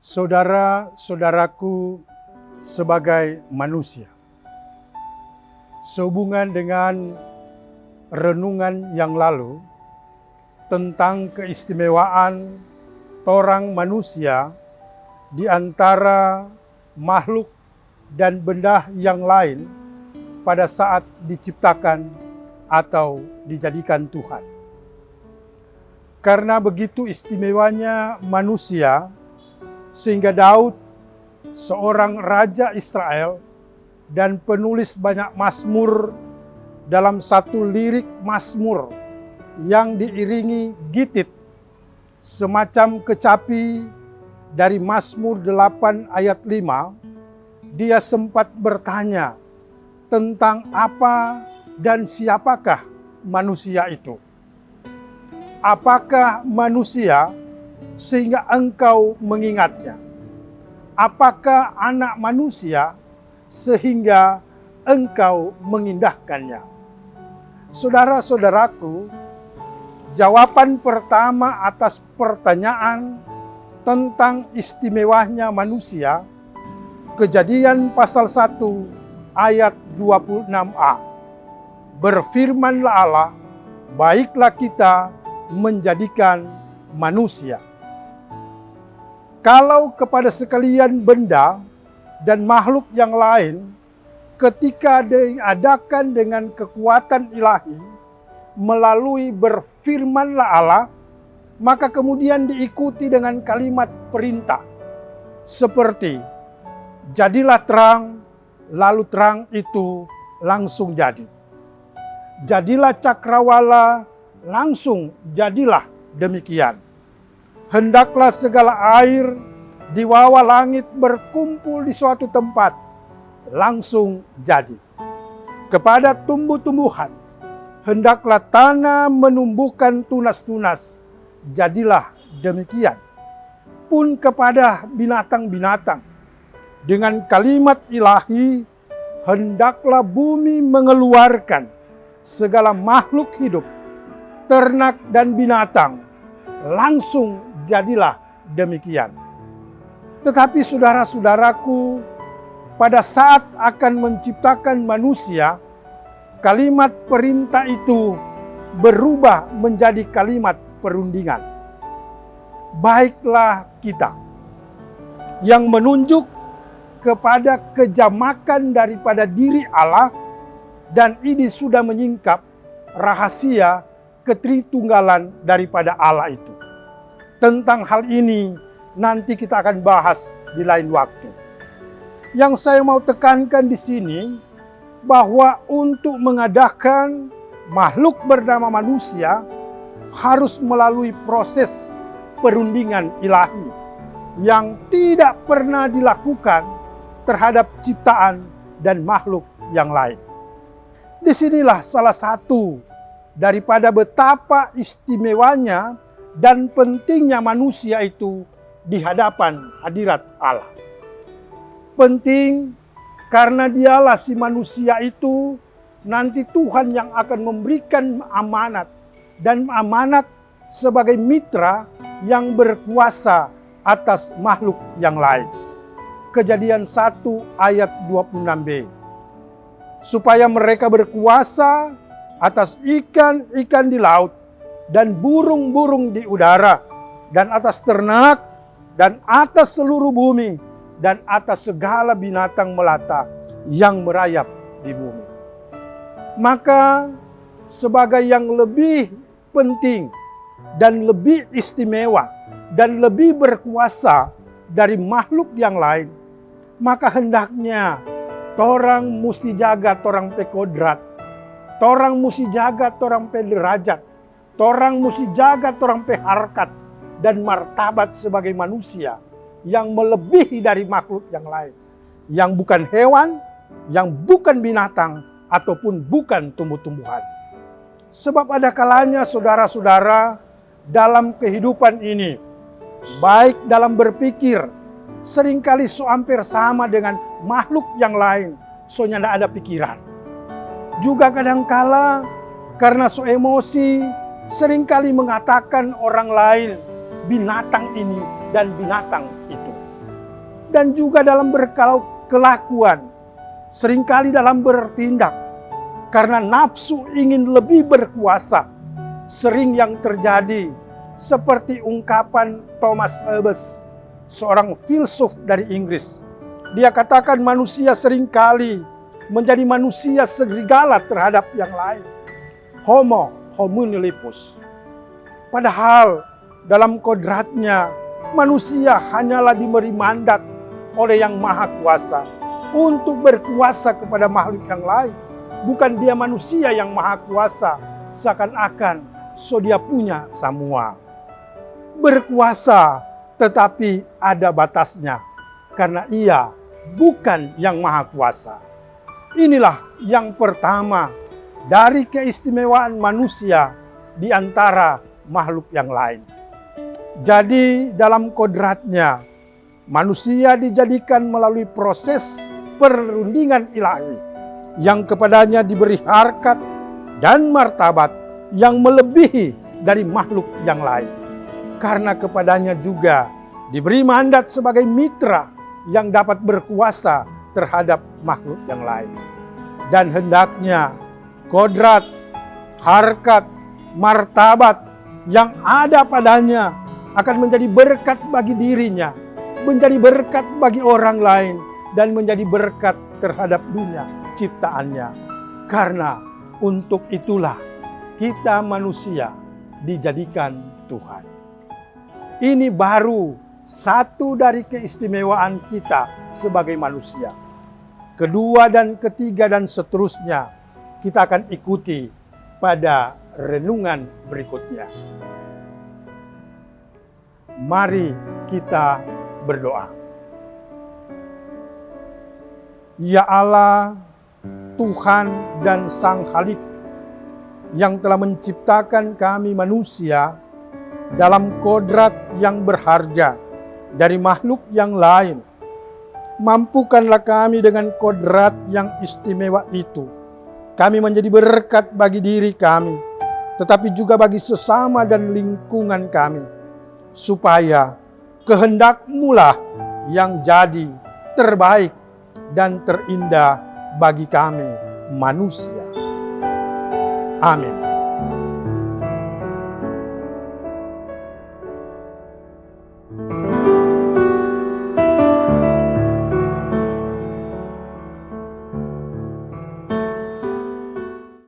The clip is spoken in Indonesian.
Saudara-saudaraku sebagai manusia, sehubungan dengan renungan yang lalu tentang keistimewaan torang manusia di antara makhluk dan benda yang lain pada saat diciptakan atau dijadikan Tuhan. Karena begitu istimewanya manusia, sehingga Daud, seorang raja Israel dan penulis banyak mazmur, dalam satu lirik mazmur yang diiringi gitit semacam kecapi dari Mazmur 8 ayat 5, dia sempat bertanya tentang apa dan siapakah manusia itu. Apakah manusia sehingga engkau mengingatnya? Apakah anak manusia sehingga engkau mengindahkannya? Saudara-saudaraku, jawaban pertama atas pertanyaan tentang istimewanya manusia, Kejadian pasal 1 ayat 26a. Berfirmanlah Allah, baiklah kita menjadikan manusia. Kalau kepada sekalian benda dan makhluk yang lain, ketika diadakan dengan kekuatan ilahi melalui berfirmanlah Allah, maka kemudian diikuti dengan kalimat perintah seperti jadilah terang, lalu terang itu langsung jadi. Jadilah cakrawala, langsung jadilah demikian. Hendaklah segala air di bawah langit berkumpul di suatu tempat, langsung jadi. Kepada tumbuh-tumbuhan, hendaklah tanah menumbuhkan tunas-tunas, jadilah demikian. Pun kepada binatang-binatang, dengan kalimat ilahi, hendaklah bumi mengeluarkan segala makhluk hidup, ternak dan binatang, langsung jadilah demikian. Tetapi saudara-saudaraku, pada saat akan menciptakan manusia, kalimat perintah itu berubah menjadi kalimat perundingan. Baiklah kita, yang menunjuk kepada kejamakan daripada diri Allah, dan ini sudah menyingkap rahasia ketritunggalan daripada Allah itu. Tentang hal ini nanti kita akan bahas di lain waktu. Yang saya mau tekankan di sini, bahwa untuk mengadakan makhluk bernama manusia harus melalui proses perundingan ilahi yang tidak pernah dilakukan terhadap ciptaan dan makhluk yang lain. Disinilah salah satu daripada betapa istimewanya dan pentingnya manusia itu di hadapan hadirat Allah. Penting karena dialah si manusia itu nanti Tuhan yang akan memberikan amanat, dan amanat sebagai mitra yang berkuasa atas makhluk yang lain. Kejadian 1 ayat 26b. Supaya mereka berkuasa atas ikan-ikan di laut dan burung-burung di udara, dan atas ternak, dan atas seluruh bumi, dan atas segala binatang melata yang merayap di bumi. Maka sebagai yang lebih penting dan lebih istimewa dan lebih berkuasa dari makhluk yang lain, maka hendaknya torang mesti jaga torang pe kodrat, torang mesti jaga torang pe derajat, torang mesti jaga torang pe harkat dan martabat sebagai manusia yang melebihi dari makhluk yang lain, yang bukan hewan, yang bukan binatang, ataupun bukan tumbuh-tumbuhan. Sebab ada kalanya saudara-saudara dalam kehidupan ini, baik dalam berpikir, seringkali hampir sama dengan makhluk yang lain, soalnya tidak ada pikiran. Juga kadangkala karena emosi, seringkali mengatakan orang lain binatang ini dan binatang itu. Dan juga dalam berkelakuan, seringkali dalam bertindak, karena nafsu ingin lebih berkuasa, sering yang terjadi seperti ungkapan Thomas Hobbes, seorang filsuf dari Inggris. Dia katakan manusia seringkali menjadi manusia serigala terhadap yang lain. Homo homunilipus. Padahal dalam kodratnya manusia hanyalah diberi mandat oleh yang maha kuasa untuk berkuasa kepada makhluk yang lain. Bukan dia manusia yang maha kuasa, seakan-akan dia punya semua. Berkuasa tetapi ada batasnya, karena ia bukan yang maha kuasa. Inilah yang pertama dari keistimewaan manusia di antara makhluk yang lain. Jadi dalam kodratnya, manusia dijadikan melalui proses perundingan ilahi, yang kepadanya diberi harkat dan martabat yang melebihi dari makhluk yang lain. Karena kepadanya juga diberi mandat sebagai mitra yang dapat berkuasa terhadap makhluk yang lain. Dan hendaknya kodrat, harkat, martabat yang ada padanya akan menjadi berkat bagi dirinya, menjadi berkat bagi orang lain, dan menjadi berkat terhadap dunia ciptaannya. Karena untuk itulah kita manusia dijadikan Tuhan. Ini baru satu dari keistimewaan kita sebagai manusia. Kedua dan ketiga dan seterusnya kita akan ikuti pada renungan berikutnya. Mari kita berdoa. Ya Allah, Tuhan dan Sang Khalik yang telah menciptakan kami manusia dalam kodrat yang berharga dari makhluk yang lain. Mampukanlah kami dengan kodrat yang istimewa itu. Kami menjadi berkat bagi diri kami, tetapi juga bagi sesama dan lingkungan kami. Supaya kehendak-Mu lah yang jadi terbaik dan terindah bagi kami manusia. Amin.